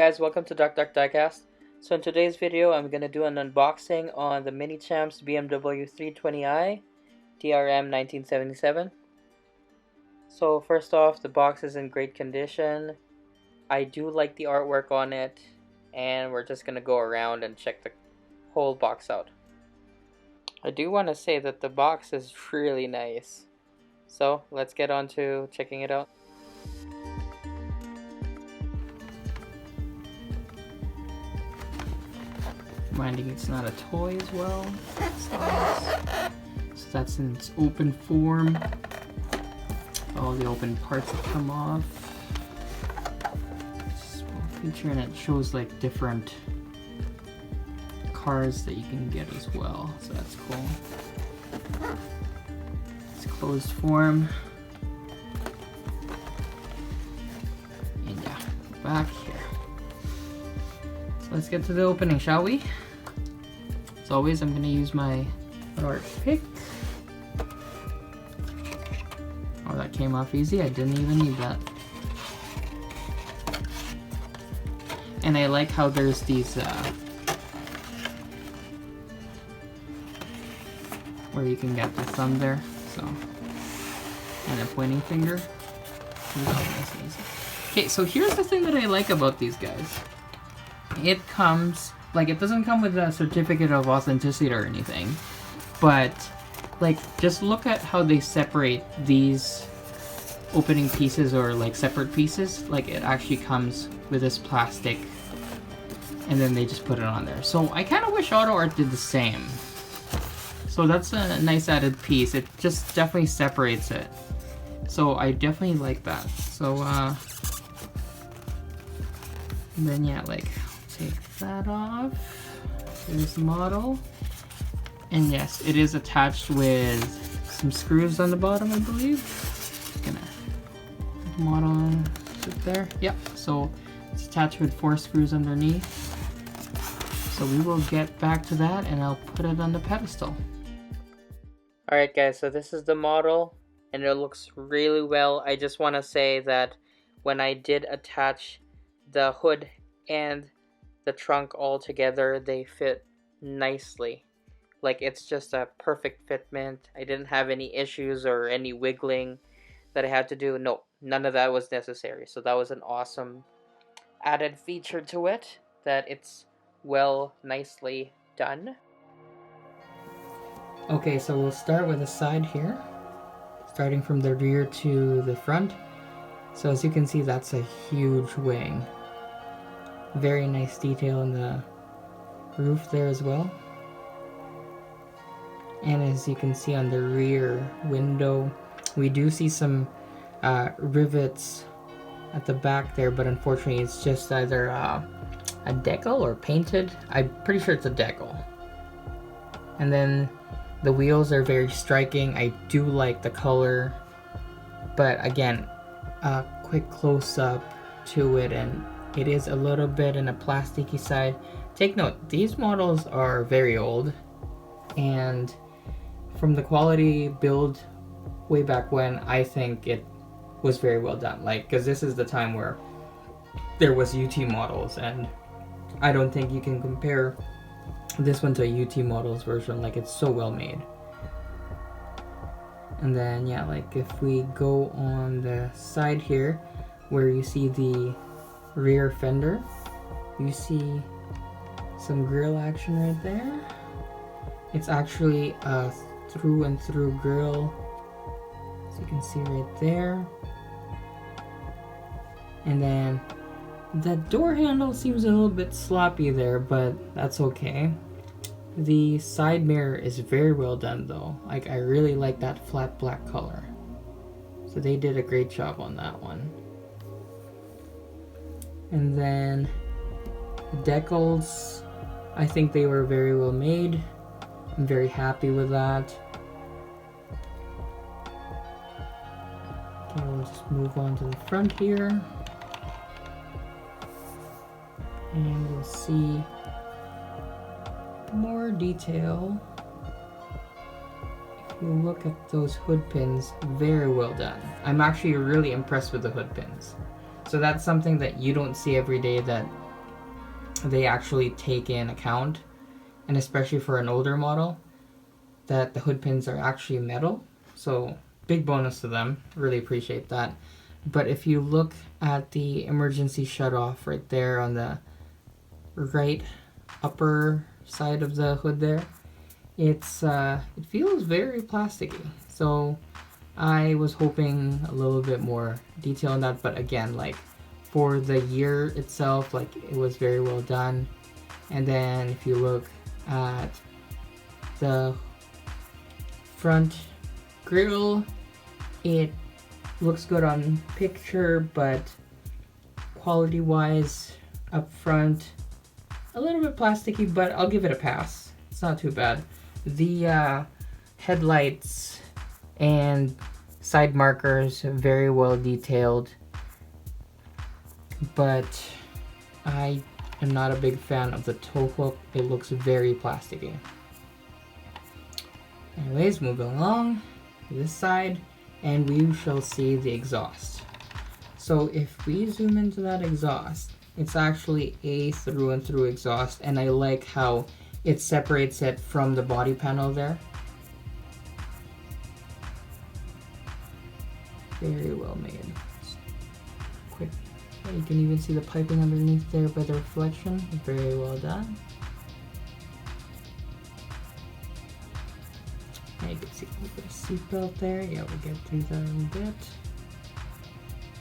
guys, welcome to Diecast. So in today's video, I'm going to do an unboxing on the Minichamps BMW 320i DRM 1977. So first off, the box is in great condition. I do like the artwork on it, and we're just going to go around and check the whole box out. I do want to say that the box is really nice. So let's get on to checking it out. Reminding it's not a toy as well. So that's in its open form. All the open parts that come off. Small feature, and it shows like different cars that you can get as well. So that's cool. It's closed form. And yeah, back here. So let's get to the opening, shall we? As always, I'm going to use my art pick. Oh, that came off easy. I didn't even need that. And I like how there's these, where you can get the thumb there, so, and a pointing finger. Okay, so here's the thing that I like about these guys. It comes, like, it doesn't come with a certificate of authenticity or anything, but, like, just look at how they separate these opening pieces or, like, separate pieces. Like, it actually comes with this plastic, and then they just put it on there. So, I kind of wish Auto Art did the same. So, that's a nice added piece. It just definitely separates it. So, I definitely like that. So, and then, yeah, like, take that off. There's the model. And yes, it is attached with some screws on the bottom, I believe. Just gonna put the model sit there. Yep, so it's attached with 4 screws underneath. So we will get back to that and I'll put it on the pedestal. Alright guys, so this is the model and it looks really well. I just want to say that when I did attach the hood and the trunk all together, they fit nicely. Like, it's just a perfect fitment. I didn't have any issues or any wiggling that I had to do. No, none of that was necessary. So that was an awesome added feature to it, that it's well, nicely done. Okay, so we'll start with the side here, starting from the rear to the front. So as you can see, that's a huge wing. Very nice detail in the roof there as well. And as you can see on the rear window, we do see some rivets at the back there, but unfortunately it's just either a decal or painted. I'm pretty sure it's a decal. And then the wheels are very striking. I do like the color, but again, a quick close-up to it, and it is a little bit in a plasticky side. Take note, these models are very old, and from the quality build way back when, I think it was very well done. Like, because this is the time where there was UT models, and I don't think you can compare this one to a UT models version. Like, it's so well made. And then, yeah, like if we go on the side here, where you see the rear fender, you see some grille action right there. It's actually a through and through grille, as you can see right there. And then the door handle seems a little bit sloppy there, but that's okay. The side mirror is very well done though. Like, I really like that flat black color. So they did a great job on that one. And then the decals, I think they were very well made. I'm very happy with that. Okay, we'll just move on to the front here. And we'll see more detail. If you look at those hood pins, very well done. I'm actually really impressed with the hood pins. So that's something that you don't see every day, that they actually take in account, and especially for an older model, that the hood pins are actually metal. So big bonus to them, really appreciate that. But if you look at the emergency shutoff right there on the right upper side of the hood there, it feels very plasticky. So I was hoping a little bit more detail on that, but again, like for the year itself, like it was very well done. And then if you look at the front grille, it looks good on picture, but quality wise up front, a little bit plasticky, but I'll give it a pass. It's not too bad. The headlights and side markers very well detailed, but I am not a big fan of the tow hook. It looks very plasticky. Anyways, moving along to this side, and we shall see the exhaust. So if we zoom into that exhaust, it's actually a through and through exhaust, and I like how it separates it from the body panel there. Very well made. Quick, you can even see the piping underneath there by the reflection. Very well done. And you can see a little bit of seatbelt there. Yeah, we'll get to that in a bit.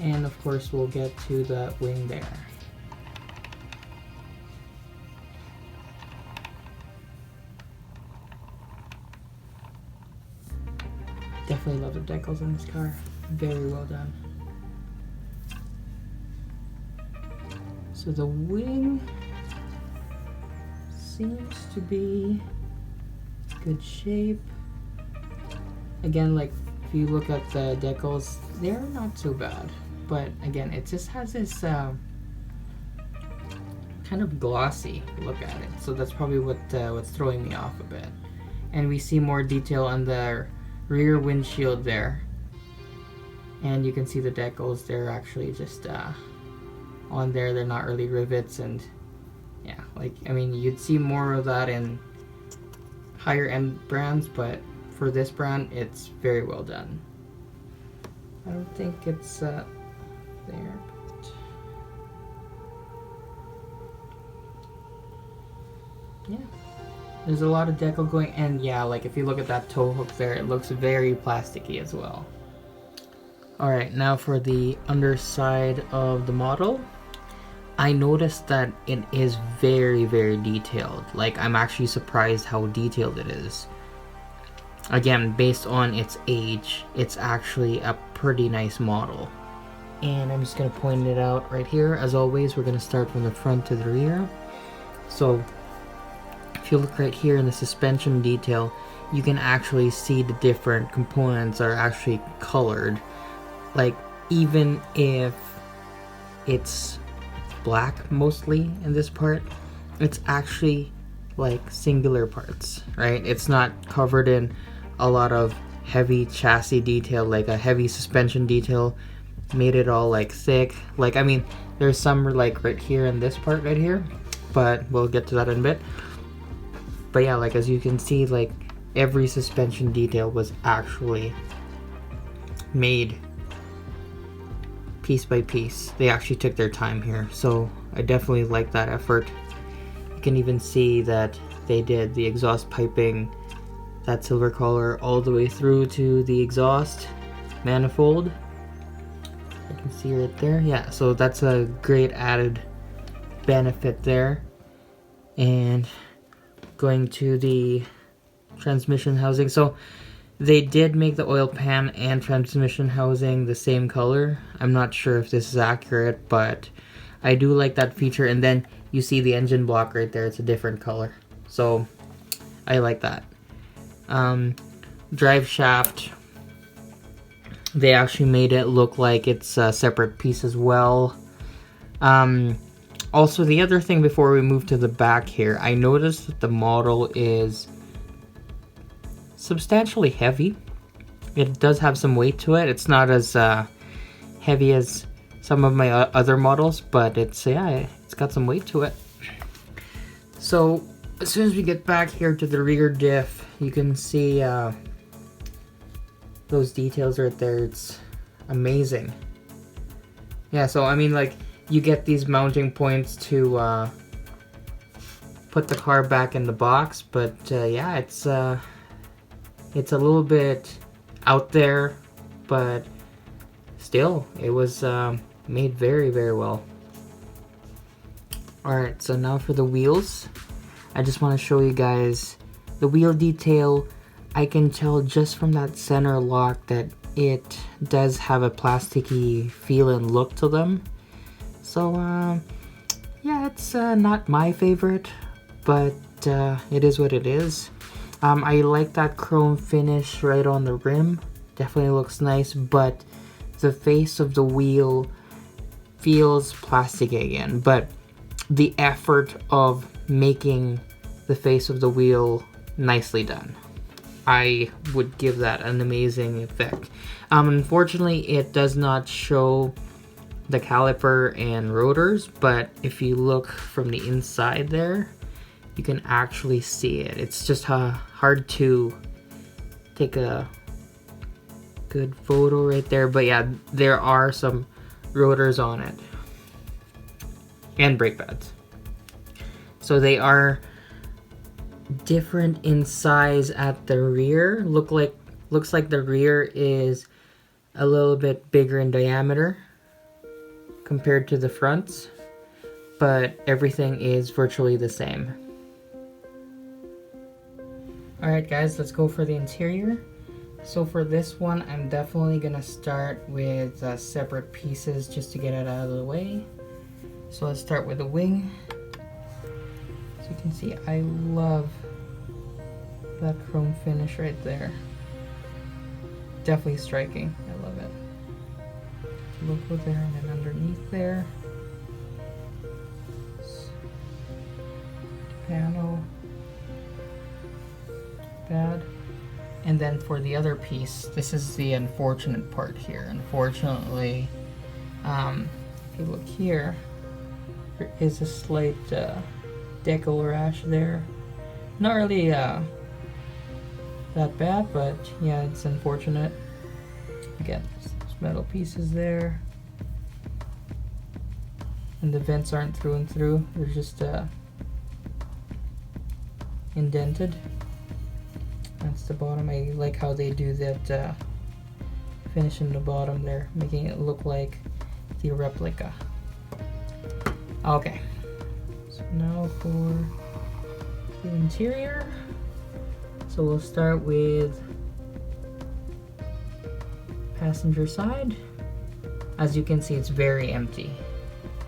And of course, we'll get to the wing there. Definitely love the decals in this car. Very well done. So the wing seems to be good shape. Again, like if you look at the decals, they're not so bad. But again, it just has this kind of glossy look at it. So that's probably what's throwing me off a bit. And we see more detail on the rear windshield there. And you can see the decals, they're actually just on there. They're not really rivets, and yeah, like, I mean, you'd see more of that in higher end brands, but for this brand, it's very well done. I don't think it's there, but yeah. There's a lot of decal going, and yeah, like if you look at that tow hook there, it looks very plasticky as well. Alright, now for the underside of the model. I noticed that it is very, very detailed. Like, I'm actually surprised how detailed it is. Again, based on its age, it's actually a pretty nice model. And I'm just going to point it out right here. As always, we're going to start from the front to the rear. So if you look right here in the suspension detail, you can actually see the different components are actually colored. Like, even if it's black mostly in this part, it's actually like singular parts, right? It's not covered in a lot of heavy chassis detail, like a heavy suspension detail made it all like thick. Like, I mean, there's some like right here in this part right here, but we'll get to that in a bit. But yeah, like as you can see, like every suspension detail was actually made piece by piece. They actually took their time here, so I definitely like that effort. You can even see that they did the exhaust piping, that silver color, all the way through to the exhaust manifold. I can see right there. Yeah, so that's a great added benefit there. And going to the transmission housing, so they did make the oil pan and transmission housing the same color. I'm not sure if this is accurate, but I do like that feature. And then you see the engine block right there, it's a different color, so I like that. Drive shaft, they actually made it look like it's a separate piece as well. Also, the other thing before we move to the back here, I noticed that the model is substantially heavy. It does have some weight to it. It's not as heavy as some of my other models, but it's, yeah, it's got some weight to it. So as soon as we get back here to the rear diff, you can see those details right there. It's amazing. Yeah, so I mean, like, you get these mounting points to put the car back in the box, but yeah, it's a little bit out there, but still, it was made very, very well. Alright, so now for the wheels. I just want to show you guys the wheel detail. I can tell just from that center lock that it does have a plasticky feel and look to them. So yeah, it's not my favorite, but it is what it is. I like that chrome finish right on the rim. Definitely looks nice, but the face of the wheel feels plastic again. But the effort of making the face of the wheel nicely done, I would give that an amazing effect. Unfortunately, it does not show the caliper and rotors, but if you look from the inside there, you can actually see it. It's just hard to take a good photo right there, but yeah, there are some rotors on it and brake pads. So they are different in size at the rear. Looks like the rear is a little bit bigger in diameter compared to the fronts, but everything is virtually the same. Alright guys, let's go for the interior. So for this one, I'm definitely gonna start with separate pieces just to get it out of the way. So let's start with the wing. So you can see, I love that chrome finish right there. Definitely striking. I love it. Logo there, and then underneath there, panel, pad, and then for the other piece, this is the unfortunate part here. Unfortunately, if you look here, there is a slight decal rash there. Not really that bad, but yeah, it's unfortunate. Again, there's metal pieces there, and the vents aren't through and through, they're just indented. That's the bottom. I like how they do that finish in the bottom there, making it look like the replica. Okay, so now for the interior. So we'll start with passenger side. As you can see, it's very empty.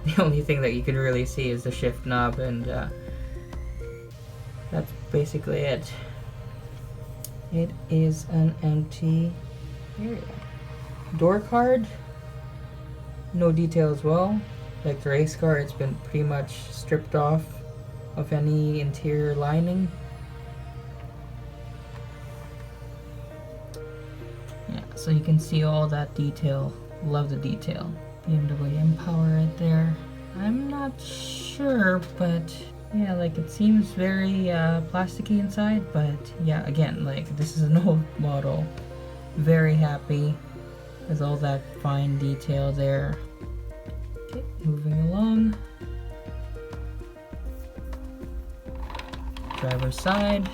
The only thing that you can really see is the shift knob, and that's basically it. It is an empty area. Door card, no detail as well. Like the race car, it's been pretty much stripped off of any interior lining. Yeah, so you can see all that detail. Love the detail. BMW M-Power right there. I'm not sure, but yeah, like it seems very plasticky inside, but yeah, again, like this is an old model. Very happy with all that fine detail there. Okay, moving along. Driver's side.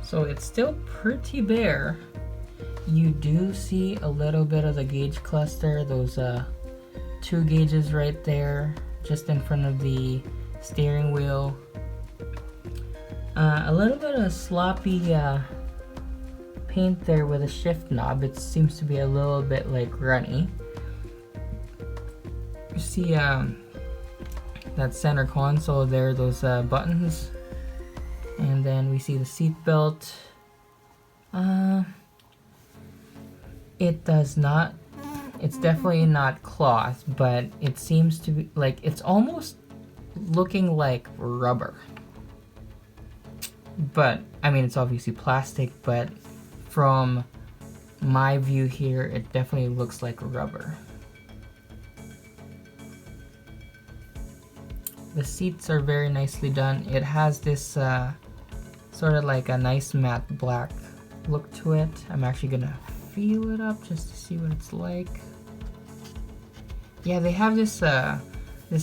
So it's still pretty bare. You do see a little bit of the gauge cluster, those 2 gauges right there, just in front of the steering wheel. A little bit of sloppy paint there with a shift knob. It seems to be a little bit like runny. You see that center console there, those buttons, and then we see the seat belt. It does not, it's definitely not cloth, but it seems to be like, it's almost looking like rubber. But I mean, it's obviously plastic, but from my view here, it definitely looks like rubber. The seats are very nicely done. It has this sort of like a nice matte black look to it. I'm actually gonna feel it up just to see what it's like. Yeah, they have this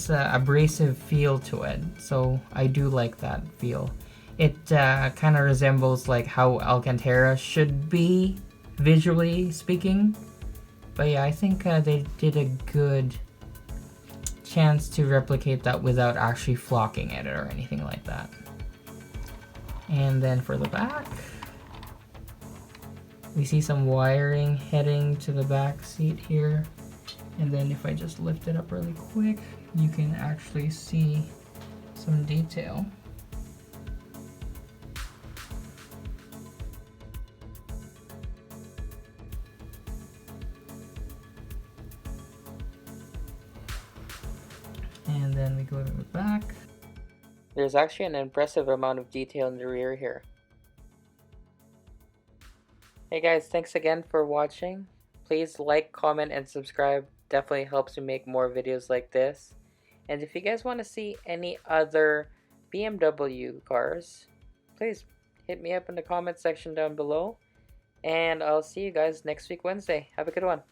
abrasive feel to it, so I do like that feel. It kind of resembles like how Alcantara should be, visually speaking. But yeah, I think they did a good chance to replicate that without actually flocking it or anything like that. And then for the back, we see some wiring heading to the back seat here. And then if I just lift it up really quick, you can actually see some detail. And then we go to the back. There's actually an impressive amount of detail in the rear here. Hey guys, thanks again for watching. Please like, comment, and subscribe. Definitely helps me make more videos like this. And if you guys want to see any other BMW cars, please hit me up in the comment section down below. And I'll see you guys next week Wednesday. Have a good one.